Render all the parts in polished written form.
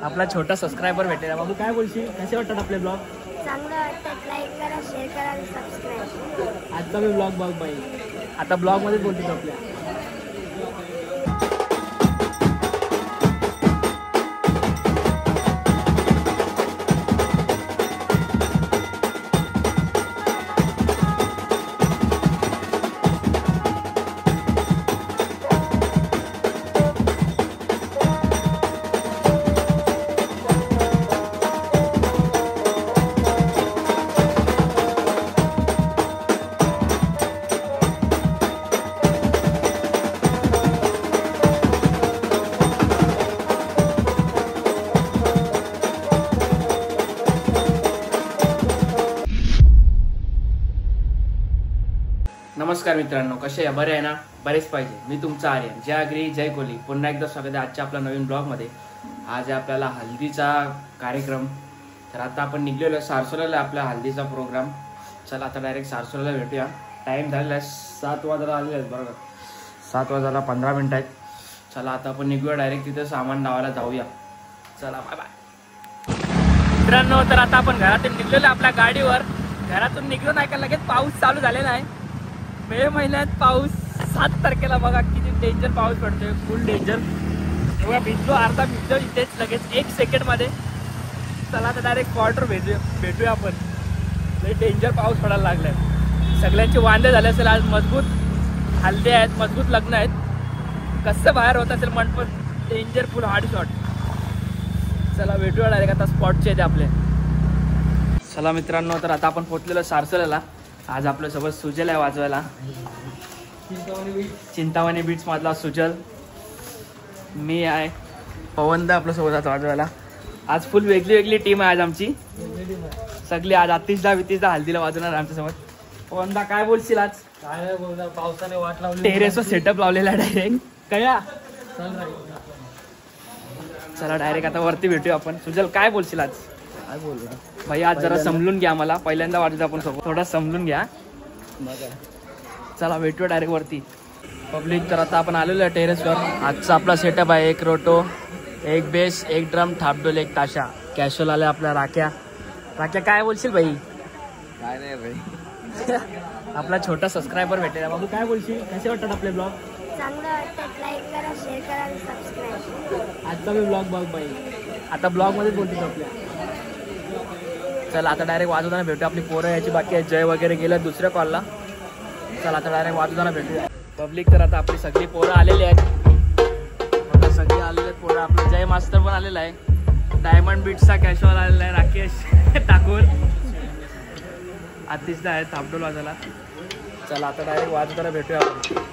आपला छोटा सबस्क्रायबर भेटेल बाबू. काय बोलशील, कसे वाटतात आपले ब्लॉग? चांगलं वाटतं. लाईक करा, शेअर करा आणि सबस्क्राईब. आजचा मी ब्लॉग बघ बाई. आता ब्लॉग मध्ये बोलतो आपल्या. नमस्कार मित्रांनो, कसे आहे? बरे आहे ना? बरेच पाहिजे. मी तुमचा आर्यन. जय आगरी जय कोली. पुन्हा एकदा स्वागत आहे आजच्या आपल्या नवीन ब्लॉगमध्ये. आज आहे आपल्याला हल्दीचा कार्यक्रम. तर आता आपण निघलेलो आहे सारसोल्याला, आपला हल्दीचा प्रोग्राम. चला आता डायरेक्ट सारसोल्याला भेटूया. टाईम झालेला आहे 7 वाजायला आलेले आहेत बरोबर. 7 वाजायला 15 मिनिटं आहेत. चला आता आपण निघूया डायरेक्ट तिथं सामान लावायला जाऊया. चला बाय बाय मित्रांनो. तर आता आपण घरातून निघलेलो आपल्या गाडीवर. घरातून निघलो नाही का लगेच पाऊस चालू झालेला आहे. मे महिन्यात पाऊस 7 तारखेला बघा किती डेंजर पाऊस पडतोय. फुल डेंजर. तेव्हा भिजलो, अर्धा भिजलो इथेच लगेच 1 सेकंडमध्ये. चला आता डायरेक्ट क्वार्टर भेटूया आपण. लई डेंजर पाऊस पडायला लागलाय. सगळ्यांचे वांदे झाले असेल. आज मजबूत हल्दे आहेत, मजबूत लग्न आहेत. कसं बाहेर होत असेल मंडप. डेंजर फुल हार्ड शॉट. चला भेटूया डायरेक्ट आता स्पॉटचे आहेत आपले. चला मित्रांनो, तर आता आपण पोहोचलेलो सारसोल्याला. आज आपल्यासोबत सुजल आहे वाजवायला. चिंतामणी बीट्स मधला सुजल. मी आहे पवनदा आपल्यासोबत आज वाजवायला. आज फुल वेगळी टीम आहे आज आमची. सगळी आज 30-20 हल्दीला वाजवणार आमच्यासोबत. पवनदा काय बोलशील आज? काय नाही बोलणार, पावसाने वाट लावली. टेरेसवर सेटअप लावलेला डायरेक्ट कळला. चला डायरेक्ट आता वरती भेटूया आपण. सुजल काय बोलशील आज? काय बोलणार भाई आज जरा समजून घ्या मला. पहिल्यांदा वाजवतो आपण सोबत, थोडा समजून घ्या. चला भेटूया डायरेक्ट वरती. पब्लिक तर आता आपण आलेलो आहे टेरेसवर. आजचा आपला सेटअप आहे 1 रोटो, 1 बेस, 1 ड्रम, थापडोल, 1 ताशा. कॅशुअल आले आपल्या राख्या. काय बोलशील भाई? काय नाही भाई. आपला छोटा सबस्क्रायबर भेटेल बाबू. काय बोलशील, कसे वाटतात आपले ब्लॉग? चांगलं वाटतं. लाईक करा, शेअर करा आणि सबस्क्राईब. आजचा मी ब्लॉग बघ बाई. आता ब्लॉग मध्ये बोलतो आपल्या. चला आता डायरेक्ट वाजवताना भेटूया. आपली पोरं याची बाकी आहे. जय वगैरे गेल्या दुसऱ्या कॉलला. चला आता डायरेक्ट वाजवताना भेटूया. पब्लिक तर आता आपली सगळी पोरं आलेली आहेत. आता सगळी आलेले आहेत पोरं. आपलं जय मास्तर पण आलेला आहे. डायमंड बीट्सचा कॅशवाल आलेला आहे. राकेश ठाकूर. आतिशदा आहे थापडोल वाजायला. चला आता डायरेक्ट वाजवताना भेटूया आपण.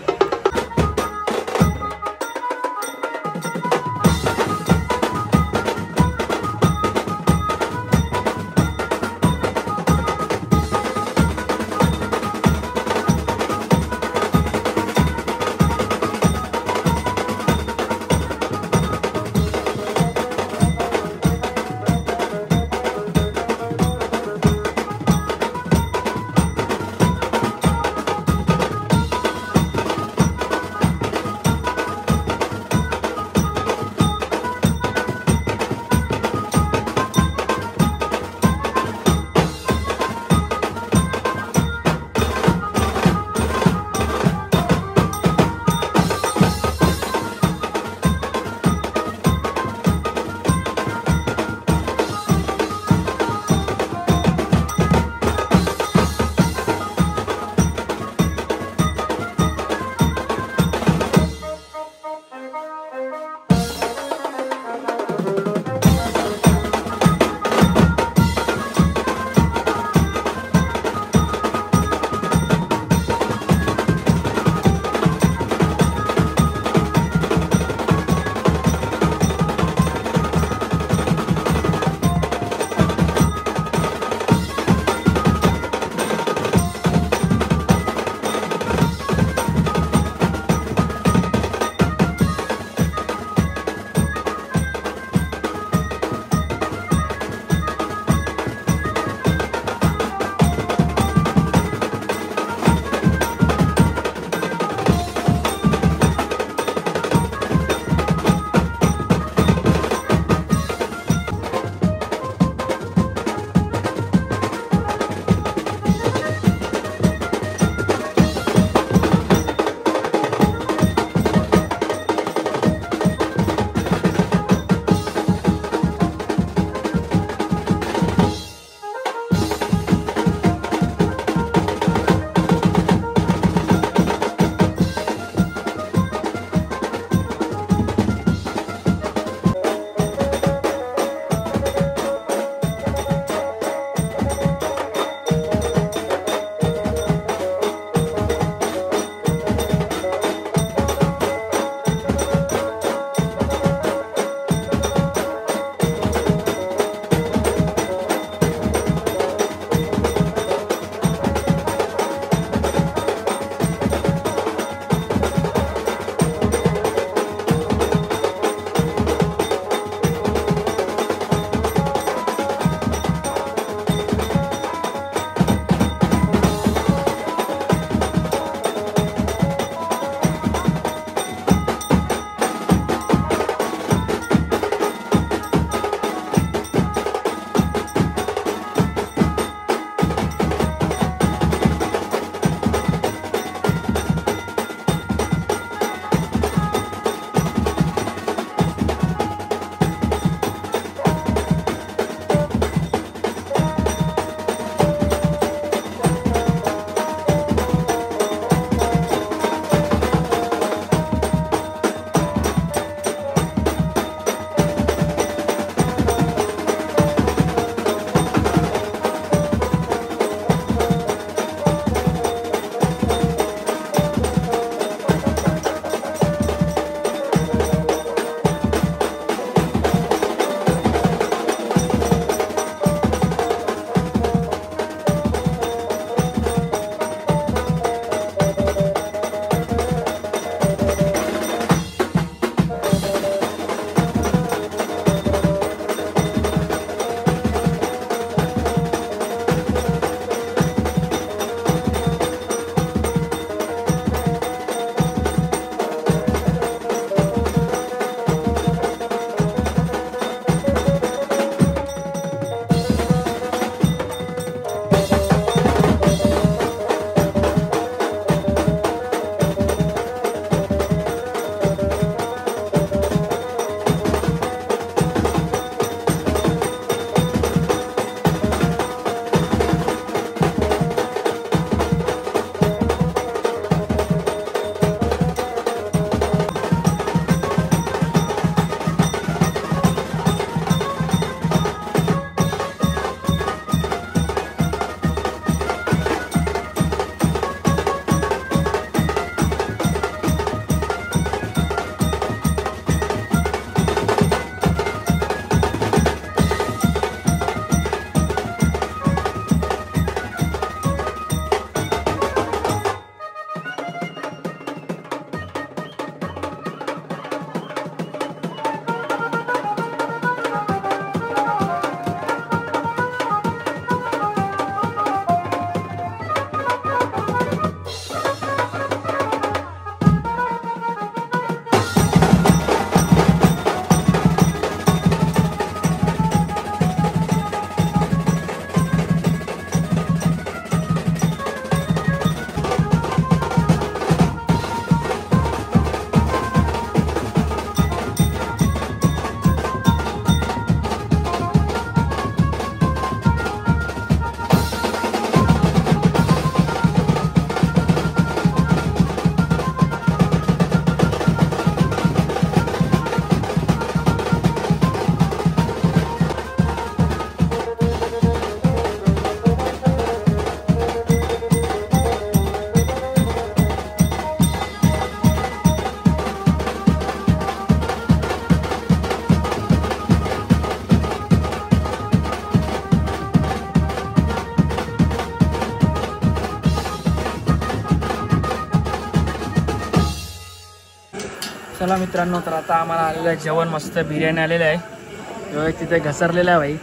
चला मित्रांनो, तर आता आम्हाला आलेलं आहे जेवण, मस्त बिर्याणी आलेलं आहे. तिथे घसरलेलं आहे भाई.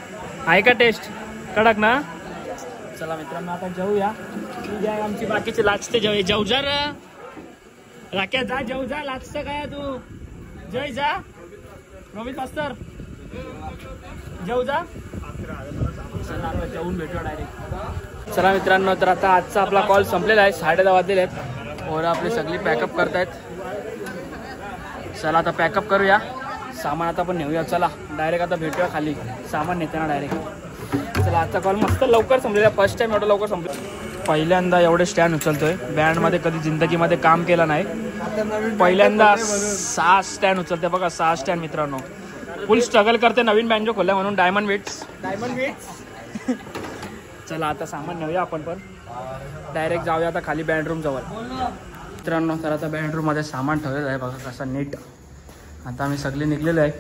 आहे का टेस्ट कडक ना? चला मित्रांनो आता जेवूया. ठीक आहे, आमची बाकीचे लाचते जेवू जा राख्या जा, जेवू जा. लाचतं काय तू? जय जा रोहित मास्तर, जेवू जा. चला आता जेवून भेटूया डायरेक्ट. चला मित्रांनो, तर आता आजचा आपला कॉल संपलेला आहे. 10:30 वाजलेले आहेत. और आपली सगळी पॅकअप करतायत. चला आता पॅकअप करूया. सामान आता पण नेऊया. चला डायरेक्ट आता भेटूया खाली, सामान नेताना डायरेक्ट. चला आजचा कॉल मस्त लवकर संपलेला. फर्स्ट टाइम एवढं लवकर संपलं. पहिल्यांदा एवढे स्टँड उचलतोय. बँडमध्ये कधी जिंदगीमध्ये काम केलं नाही. पहिल्यांदा 6 स्टँड उचलते बघा. 6 स्टँड मित्रांनो. फुल स्ट्रगल करते. नवीन बँजो खोलला म्हणून डायमंड विट्स. चला आता सामान नेऊया आपण पण. डायरेक्ट जाऊया आता खाली बँडरूम जवळ. मित्रांनो, तर आता बँडरूममध्ये सामान ठेवलेलं आहे बघा कसं नीट. आता आम्ही सगळे निघलेलो आहे.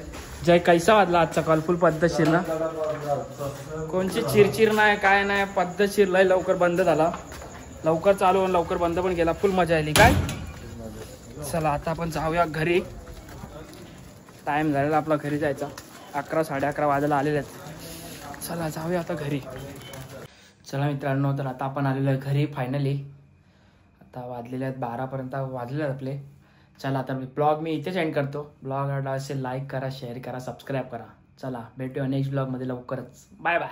जय कैसा वाजला आजचा कॉल? फुल पद्धतशीर ना? कोणची चिरचिर नाही, काय नाही, पद्धतशीर. लय लवकर बंद झाला, लवकर चालू आणि लवकर बंद पण केला. फुल मजा आली काय. चला आता आपण जाऊया घरी. टाइम झालेला आपला घरी जायचा. 11 साडे 11 वाजायला आलेले आहेत. चला जाऊया आता घरी. चला मित्रांनो, तर आता आपण आलेलो आहे घरी फायनली. आता वाजलेले आहेत 12पर्यंत वाजले आहेत आपले. चला आता ब्लॉग मी इथेच एंड करतो. ब्लॉग आवडला असेल लाईक करा, शेअर करा, सबस्क्राईब करा. चला भेटूया नेक्स्ट ब्लॉगमध्ये लवकरच. Bye bye.